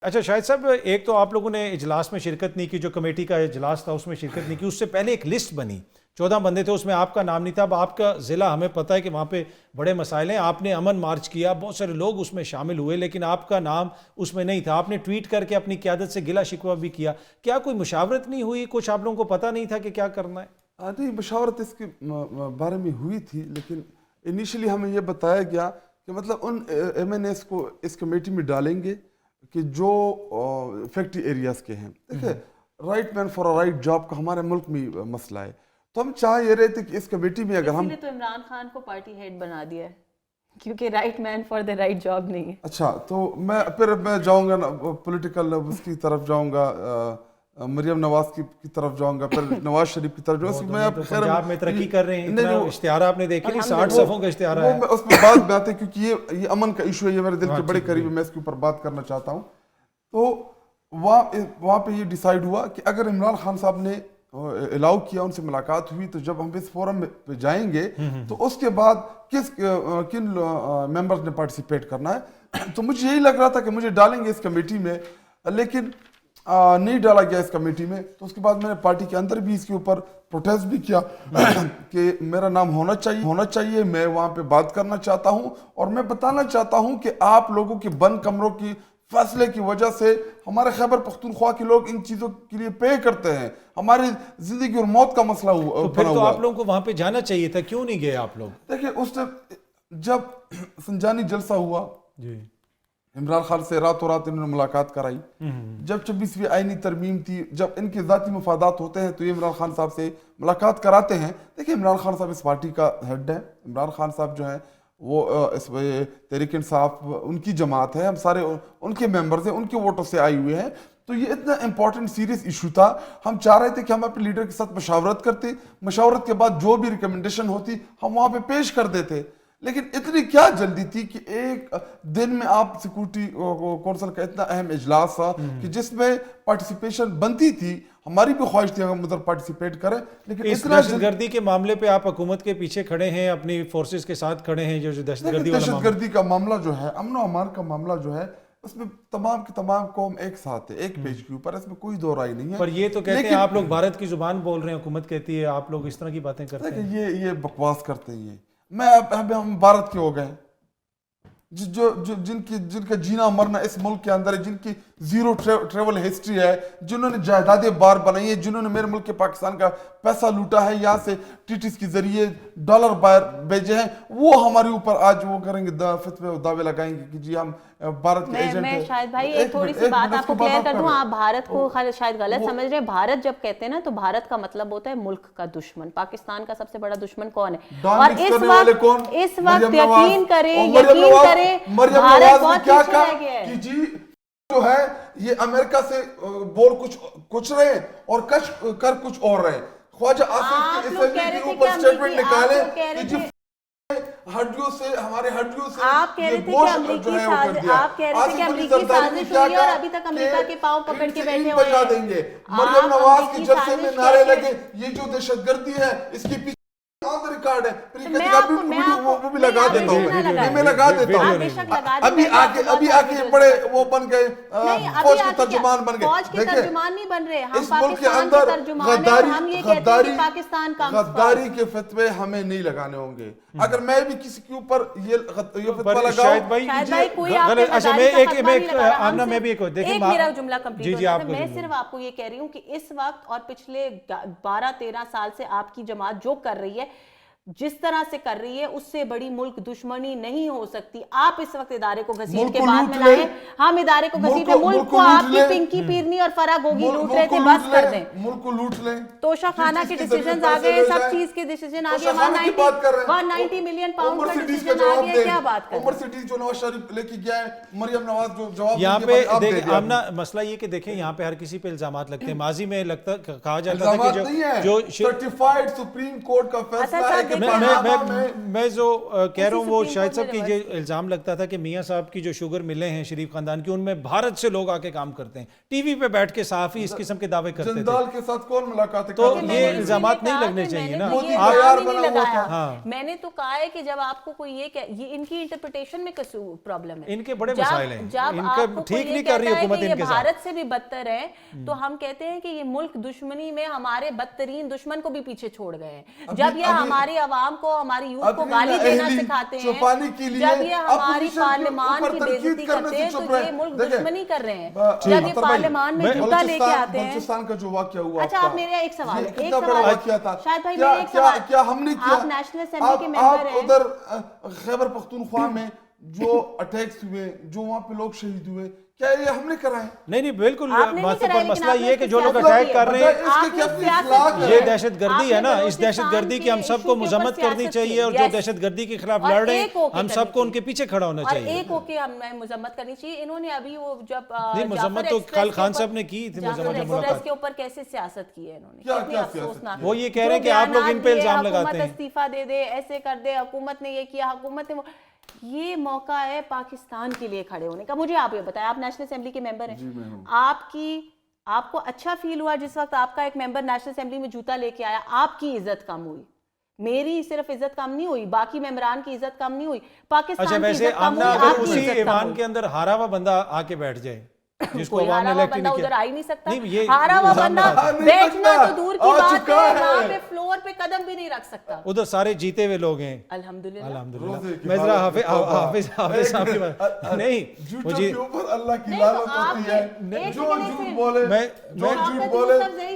اچھا شاہد صاحب، ایک تو آپ لوگوں نے اجلاس میں شرکت نہیں کی، جو کمیٹی کا اجلاس تھا اس میں شرکت نہیں کی، اس سے پہلے ایک لسٹ بنی 14 بندے تھے، اس میں آپ کا نام نہیں تھا۔ اب آپ کا ضلع ہمیں پتہ ہے کہ وہاں پہ بڑے مسائل ہیں، آپ نے امن مارچ کیا، بہت سارے لوگ اس میں شامل ہوئے، لیکن آپ کا نام اس میں نہیں تھا۔ آپ نے ٹویٹ کر کے اپنی قیادت سے گلہ شکوہ بھی کیا، کیا کوئی مشاورت نہیں ہوئی؟ کچھ آپ لوگوں کو پتہ نہیں تھا کہ کیا کرنا ہے؟ نہیں، مشاورت اس کے بارے میں ہوئی تھی، لیکن انیشلی ہمیں یہ بتایا گیا کہ مطلب ان ایم این ایس کو اس کمیٹی میں ڈالیں گے کہ جو فیکٹری ایریاز کے ہیں۔ دیکھیں، right man for a right job کا ہمارے ملک میں مسئلہ ہے، تو ہم چاہ یہ رہے تھے کہ اس کمیٹی میں اگر ہم تو عمران خان کو پارٹی ہیڈ بنا دیا ہے کیونکہ right man for the right job نہیں ہے۔ اچھا، تو میں جاؤں گا پولیٹیکل اس کی طرف جاؤں گا، مریم نواز کی طرف جاؤں گا، پھر نواز شریف کی طرف جاؤں گا۔ میں پنجاب میں ترقی کر رہے ہیں، اتنا اشتہار آپ نے دیکھے نہیں، 60 صفحوں کا اشتہار ہے۔ اس میں بات میں آتے ہیں کیونکہ یہ امن کا ایشو ہے، یہ میرے دل کے بڑے قریب ہے، میں اس کے اوپر بات کرنا چاہتا ہوں۔ تو وہاں پہ یہ ڈیسائیڈ ہوا کہ اگر عمران خان صاحب نے الاؤ کیا، ان سے ملاقات ہوئی، تو جب ہم اس فورم پہ جائیں گے تو اس کے بعد کن ممبرز نے پارٹیسپیٹ کرنا ہے۔ تو مجھے یہی لگ رہا تھا کہ مجھے ڈالیں گے اس کمیٹی میں، لیکن نہیں ڈالا گیا اس کمیٹی میں۔ تو اس کے بعد میں نے پارٹی کے اندر بھی اس کے اوپر پروٹیسٹ بھی کیا کہ میرا نام ہونا چاہیے، میں وہاں پہ بات کرنا چاہتا ہوں، اور میں بتانا چاہتا ہوں کہ آپ لوگوں کے بند کمروں کی فیصلے کی وجہ سے ہمارے خیبر پختونخوا کے لوگ ان چیزوں کے لیے پے کرتے ہیں، ہماری زندگی اور موت کا مسئلہ بنا ہوا ہے۔ پھر تو آپ لوگوں کو وہاں پہ جانا چاہیے تھا، کیوں نہیں گئے آپ لوگ؟ دیکھیں، اس جب سنجانی جلسہ ہوا، عمران خان سے راتوں رات انہوں نے ملاقات کرائی۔ جب 26ویں آئینی ترمیم تھی، جب ان کے ذاتی مفادات ہوتے ہیں تو یہ عمران خان صاحب سے ملاقات کراتے ہیں۔ دیکھیں، عمران خان صاحب اس پارٹی کا ہیڈ ہے، عمران خان صاحب جو ہیں وہ اس تحریک انصاف ان کی جماعت ہے، ہم سارے ان کے ممبرز ہیں، ان کے ووٹوں سے آئے ہوئے ہیں۔ تو یہ اتنا امپورٹنٹ سیریس ایشو تھا، ہم چاہ رہے تھے کہ ہم اپنے لیڈر کے ساتھ مشاورت کرتے، مشاورت کے بعد جو بھی ریکمنڈیشن ہوتی ہم وہاں پہ پیش کر دیتے۔ لیکن اتنی کیا جلدی تھی کہ ایک دن میں آپ سیکورٹی کونسل کا اتنا اہم اجلاس تھا کہ جس میں پارٹیسپیشن بنتی تھی، ہماری بھی خواہش تھی ہم ادھر پارٹیسپیٹ کریں، لیکن اس دہشت گردی کے معاملے پہ آپ حکومت کے پیچھے کھڑے ہیں، اپنی فورسز کے ساتھ کھڑے ہیں، جو دہشت گردی کا معاملہ جو ہے، امن و امان کا معاملہ جو ہے، اس میں تمام کی تمام قوم ایک ساتھ ہے، ایک پیج کے اوپر، اس میں کوئی دو رائے نہیں ہے۔ پر یہ تو کہتے ہیں آپ لوگ بھارت کی زبان بول رہے ہیں، حکومت کہتی ہے آپ لوگ اس طرح کی باتیں کرتے ہیں۔ یہ بکواس کرتے ہیں، ہم بھارت کے ہو گئے، جن کا جینا مرنا اس ملک کے اندر ہے، جن کی زیرو ٹریول ہسٹری ہے، جنہوں نے جائیدادیں بار بنائی ہیں، جنہوں نے میرے ملک کے پاکستان کا پیسہ لوٹا ہے، یہاں سے ٹیٹس کے ذریعے ڈالر باہر بھیجے ہیں، وہ ہمارے اوپر آج وہ کریں گے، فتوے دعوے لگائیں گے کہ جی ہم بھارت کے ایجنٹ ہیں۔ میں شاید بھائی ایک تھوڑی سی بات آپ کو کلیئر کر دوں، آپ بھارت کو شاید غلط سمجھ رہے ہیں۔ بھارت جب کہتے ہیں نا تو بھارت کا مطلب ہوتا ہے ملک کا دشمن۔ پاکستان کا سب سے بڑا دشمن کون ہے؟ اور اس وقت یقین کریں بھارت بہت پیچھے رہ گیا ہے۔ جی جو ہے یہ امریکہ سے بول کچھ رہے اور کر کچھ اور رہے۔ خواجہ آصف کے اوپر سٹیٹمنٹ نکالے کہ جی ہڈیوں سے، ہمارے ہڈیوں سے آپ کہہ رہے تھے کہ امریکی سازش ہوئی ہے اور ابھی تک امریکہ کے پاؤں پکڑ کے بیٹھے ہوئے ہیں۔ دیں گے مریم نواز کے جلسے میں نعرے لگے، یہ جو دہشت گردی ہے اس کے پیچھے ریکارڈ ہے، وہ بھی لگا دیتا ہوں، میں لگا دیتا ہوں۔ ابھی آگے بڑے وہ بن گئے، فوج کے ترجمان بن گئے۔ فوج کے ترجمان نہیں بن رہے، ہم اس ملک کے پاکستان کے اندر ترجمان ہیں اور ہم یہ کہتے ہیں کہ پاکستان کا غداری کے فتوے ہمیں نہیں لگانے ہوں گے۔ اگر میں بھی کسی کے اوپر یہ فتوہ لگاؤں، شاید بھائی کوئی آپ نے اچھا میں بھی ایک میرا جملہ کمپلیٹ ہوتا ہے۔ میں صرف آپ کو یہ کہہ رہی ہوں کہ اس وقت اور پچھلے 12-13 سال سے آپ کی جماعت جو کر رہی ہے، جس طرح سے کر رہی ہے، اس سے بڑی ملک دشمنی نہیں ہو سکتی۔ آپ اس وقت ادارے کو گھسیٹ کے بعد میں لائیں، ہم ادارے کو گھسیٹ رہے، ملک کو آپ کی پنکی پیرنی اور فرح گوگی لوٹ رہے تھے، بس کر دیں۔ ملک کو لوٹ لیں، توشہ خانہ کے ڈیسیجنز آگئے، سب چیز کے ڈیسیجن آگئے، 190 ملین پاؤنڈ کا ڈیسیجن آگئے، کیا بات کر رہے ہیں؟ مرسیڈیز جو نواز شریف لے کے گیا ہے، مریم نواز جو جواب یہاں پہ آمنہ مسئلہ یہ کہ دیکھیں یہاں پہ ہر کسی پہ الزامات لگتے ہیں۔ ماضی میں کہا جاتا تھا کہ جو سرٹیفائیڈ سپریم کورٹ کا فیصلہ ہے کہ میں جو کہہ رہا ہوں وہ شاہد صاحب کی یہ الزام لگتا تھا کہ میاں صاحب کی جو شوگر ملیں ہیں شریف خاندان کی، ان میں بھارت سے لوگ آ کے کام کرتے ہیں، ٹی وی پہ بیٹھ کے صحافی اس قسم کے دعوے کرتے تھے. جندال کے ساتھ کون ملاقات تو یہ الزامات نہیں لگنے چاہیے نا. میں نے تو کہا ہے کہ جب آپ کو کوئی یہ ان کی انٹرپریٹیشن میں پرابلم ہے، ان کے بڑے مسائل ہیں، جب ان آپ کا کو ٹھیک نہیں کر رہی حکومت ان کے ساتھ. بھارت سے بھی بدتر ہے تو ہم کہتے ہیں کہ یہ ملک دشمنی میں ہمارے بدترین دشمن کو بھی پیچھے چھوڑ گئے ہیں. جب یہ ہماری عوام کو، ہماری یوتھ کو گالی دینا سکھاتے ہیں، جب یہ ہماری پارلیمان کی بے عزتی کرتے ہیں تو یہ ملک دشمنی کر رہے ہیں. جب یہ پارلیمان میں جوتا لے کے آتے ہیں. بلوچستان کا جو واقعہ ہوا، اچھا آپ میرا ایک سوال ہے، شاید بھائی میرا ایک سوال، کیا ہم نے کیا؟ آپ نیشنل اسمبلی کے ممبر ہیں، ادھر خیبر پختونخوا میں جو اٹیکس ہوئے، جو وہاں پہ لوگ شہید ہوئے، کیا یہ ہم نے کرائے؟ نہیں بالکل. مسئلہ یہ ہے کہ جو لوگ اٹیک کر رہے ہیں یہ دہشت گردی ہے نا. اس دہشت گردی کی ہم سب کو مذمت کرنی چاہیے، اور جو دہشت گردی کے خلاف لڑ رہے ہیں ہم سب کو ان کے پیچھے کھڑا ہونا چاہیے. اور ایک ہو کے ہمیں مذمت کرنی چاہیے. انہوں نے ابھی وہ جب نہیں مذمت تو کل خان صاحب نے کی تھی، مذمت کے اوپر کیسے سیاست کی ہے انہوں نے، کتنی افسوسناک. وہ یہ کہہ رہے ہیں کہ آپ لوگ ان پہ الزام لگاتے ہیں، حکومت استعفیٰ دے دے، ایسے کر دے، حکومت نے یہ کیا، حکومت نے وہ. یہ موقع ہے پاکستان کے لیے کھڑے ہونے کا. مجھے آپ یہ بتائیں، آپ نیشنل اسمبلی کے ممبر ہیں، آپ کو اچھا فیل ہوا جس وقت آپ کا ایک ممبر نیشنل اسمبلی میں جوتا لے کے آیا؟ آپ کی عزت کم ہوئی، میری صرف عزت کم نہیں ہوئی، باقی ممبران کی عزت کم نہیں ہوئی، پاکستان کی عزت کم ہوئی، آپ کی عزت کم ہوئی. ایوان کے اندر ہارا ہوا بندہ آ کے بیٹھ جائے جس کو عوام نے الیکٹ نہیں کیا، ادھر آ ہی نہیں سکتا. ہارا ہوا بندہ بیٹھنا تو دور کی بات ہے، وہاں پہ فلور پہ قدم بھی نہیں رکھ سکتا. ادھر سارے جیتے ہوئے لوگ ہیں الحمدللہ. میں ذرا حافظ صاحب کے بات نہیں، مجھے اللہ کی لعنت ہوتی ہے جو جھوٹ بولے.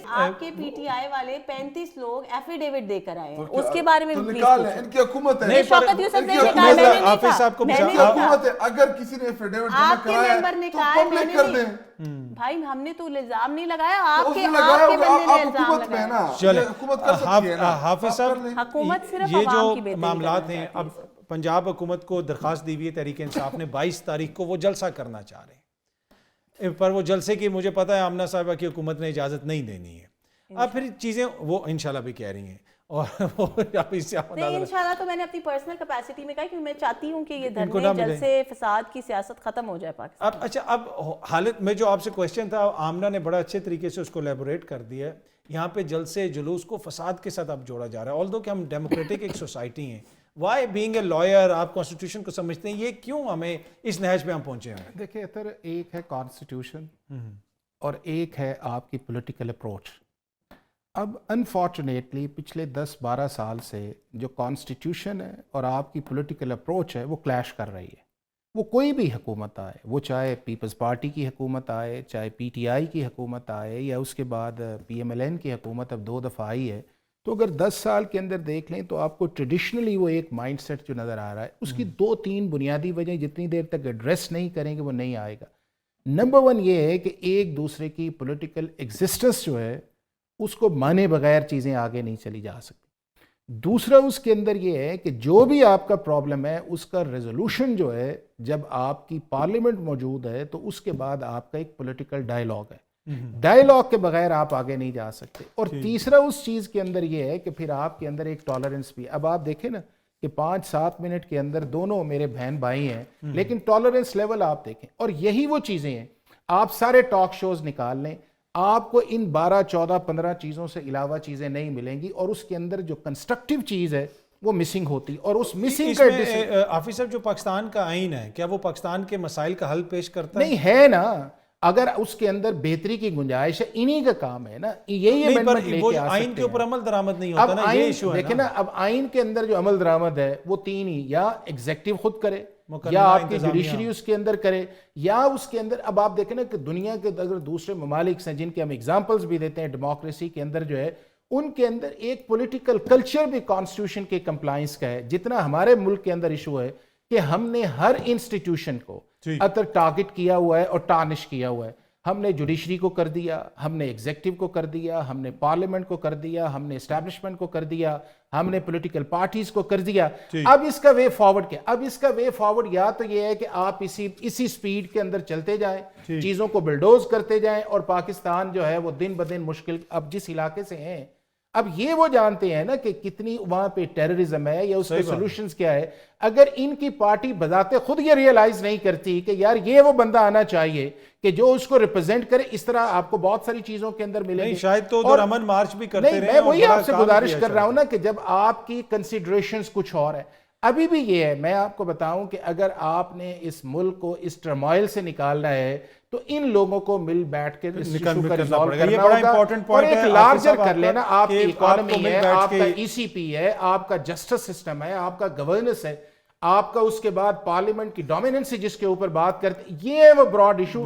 آپ کے پی ٹی آئی والے 35 لوگ ایفیڈیوٹ دے کر آئے، اس کے بارے میں ان کی حکومت ہے. شوکت یوسف نے نکالا، حافظ صاحب کو حکومت ہے. اگر کسی نے ایفیڈیوٹ جمع کرایا تو پبلک کر دیں. بھائی ہم نے تو الزام نہیں لگایا، آپ کے بندے نے الزام لگایا. چلے حافظ صاحب، حکومت صرف یہ جو معاملات ہیں، اب پنجاب حکومت کو درخواست دی ہوئی ہے تحریک انصاف نے 22 تاریخ کو، وہ جلسہ کرنا چاہ رہے ہیں، پر وہ جلسے کی مجھے پتا ہے آمنہ صاحبہ کی حکومت نے اجازت نہیں دینی ہے. اب پھر چیزیں وہ انشاءاللہ بھی کہہ رہی ہیں، اور انشاءاللہ تو میں نے اپنی پرسنل کیپیسٹی میں کہا کہ میں چاہتی ہوں کہ یہ دھرنے جلسے فساد کی سیاست ختم ہو جائے پاکستان. اچھا، اب حالت میں جو آپ سے کویسچن تھا آمنہ نے بڑا اچھے طریقے سے اس کو لیبوریٹ کر دیا ہے. یہاں پہ جلسے جلوس کو فساد کے ساتھ اب جوڑا جا رہا ہے، آلدو کہ ہم ڈیموکریٹک ایک سوسائٹی ہیں. وائی بینگ اے لائر، آپ کانسٹیٹیوشن کو سمجھتے ہیں، یہ کیوں ہمیں اس نہج پہ ہم پہنچے ہیں؟ دیکھیں اتر، ایک ہے کانسٹیٹیوشن اور ایک ہے آپ کی پولیٹیکل اپروچ. اب انفارچونیٹلی پچھلے 10-12 سال سے جو کانسٹیٹیوشن ہے اور آپ کی پولیٹیکل اپروچ ہے وہ کلیش کر رہی ہے. وہ کوئی بھی حکومت آئے، وہ چاہے پیپلز پارٹی کی حکومت آئے، چاہے پی ٹی آئی کی حکومت آئے، یا اس کے بعد پی ایم ایل این کی حکومت اب 2 دفعہ آئی ہے، تو اگر 10 سال کے اندر دیکھ لیں تو آپ کو ٹریڈیشنلی وہ ایک مائنڈ سیٹ جو نظر آ رہا ہے، اس کی 2-3 بنیادی وجہیں جتنی دیر تک ایڈریس نہیں کریں گے وہ نہیں آئے گا. نمبر 1 یہ ہے کہ ایک دوسرے کی پولیٹیکل ایگزسٹنس جو ہے اس کو مانے بغیر چیزیں آگے نہیں چلی جا سکتی. دوسرا اس کے اندر یہ ہے کہ جو بھی آپ کا پرابلم ہے اس کا ریزولوشن جو ہے جب آپ کی پارلیمنٹ موجود ہے تو اس کے بعد آپ کا ایک پولیٹیکل ڈائیلاگ ہے. ڈائیلاگ کے بغیر آپ آگے نہیں جا سکتے. اور تیسرا اس چیز کے اندر یہ ہے کہ پھر آپ کے اندر ایک ٹالرنس بھی. اب آپ دیکھیں نا کہ 5-7 منٹ کے اندر دونوں میرے بہن بھائی ہیں، لیکن ٹالرنس لیول آپ دیکھیں. اور یہی وہ چیزیں ہیں، آپ سارے ٹاک شوز نکال لیں، آپ کو ان 12-14-15 چیزوں سے علاوہ چیزیں نہیں ملیں گی، اور اس کے اندر جو کنسٹرکٹیو چیز ہے وہ مسنگ ہوتی. اور اس مسنگ کا حافظ صاحب جو پاکستان کا آئین ہے، کیا وہ پاکستان کے مسائل کا حل پیش کرتا ہے؟ نہیں ہے نا. اگر اس کے اندر بہتری کی گنجائش ہے، انہی کا کام ہے نا. یہی امینڈمنٹ لے کے آ سکتے ہیں. آئین کے اوپر عمل درآمد نہیں ہوتا نا، یہ ایشو ہے. دیکھیں نا، اب آئین کے اندر جو عمل درآمد ہے وہ 3 ہی، یا ایگزیکٹو خود کرے، یا آپ کی جوڈیشری اس کے اندر کرے، یا اس کے اندر. اب آپ دیکھیں نا کہ دنیا کے اگر دوسرے ممالک ہیں جن کے ہم ایگزامپلز بھی دیتے ہیں ڈیموکریسی کے اندر جو ہے، ان کے اندر ایک پولیٹیکل کلچر بھی کانسٹیٹیوشن کے کمپلائنس کا ہے. جتنا ہمارے ملک کے اندر ایشو ہے کہ ہم نے ہر انسٹیٹیوشن کو اتر ٹارگٹ کیا ہوا ہے اور ٹارنش کیا ہوا ہے. ہم نے جوڈیشری کو کر دیا، ہم نے ایگزیکٹو کو کر دیا، ہم نے پارلیمنٹ کو کر دیا، ہم نے اسٹیبلشمنٹ کو کر دیا، ہم نے پولیٹیکل پارٹیز کو کر دیا. اب اس کا وے فارورڈ کیا؟ اب اس کا وے فارورڈ یا تو یہ ہے کہ آپ اسی سپیڈ کے اندر چلتے جائیں، چیزوں کو بلڈوز کرتے جائیں، اور پاکستان جو ہے وہ دن بدن مشکل. اب جس علاقے سے ہیں اب یہ وہ جانتے ہیں نا کہ کتنی وہاں پہ ٹیررزم ہے یا اس کے سولوشنز کیا ہے. اگر ان کی پارٹی بذات خود یہ ریئلائز نہیں کرتی کہ یار یہ وہ بندہ آنا چاہیے کہ جو اس کو ریپرزینٹ کرے, اس طرح آپ کو بہت ساری چیزوں کے اندر ملیں گے. شاید تو ادھر امن مارچ بھی کرتے رہے. میں وہی آپ سے گزارش کر رہا ہوں نا کہ جب آپ کی کنسیڈریشنز کچھ اور ہے. ابھی بھی یہ ہے, میں آپ کو بتاؤں کہ اگر آپ نے اس ملک کو اس ٹرمائل سے نکالنا ہے تو ان لوگوں کو مل بیٹھ کے اس ایشو کا ریزالو کرنا ہوگا, اور ایک لارجر کر لینا. آپ کی اکانومی ہے, آپ کا ای سی پی ہے, آپ کا جسٹس سسٹم ہے, آپ کا گورننس ہے, آپ کا اس کے بعد پارلیمنٹ کی ڈومیننس جس کے اوپر بات کرتے, یہ وہ براڈ ایشو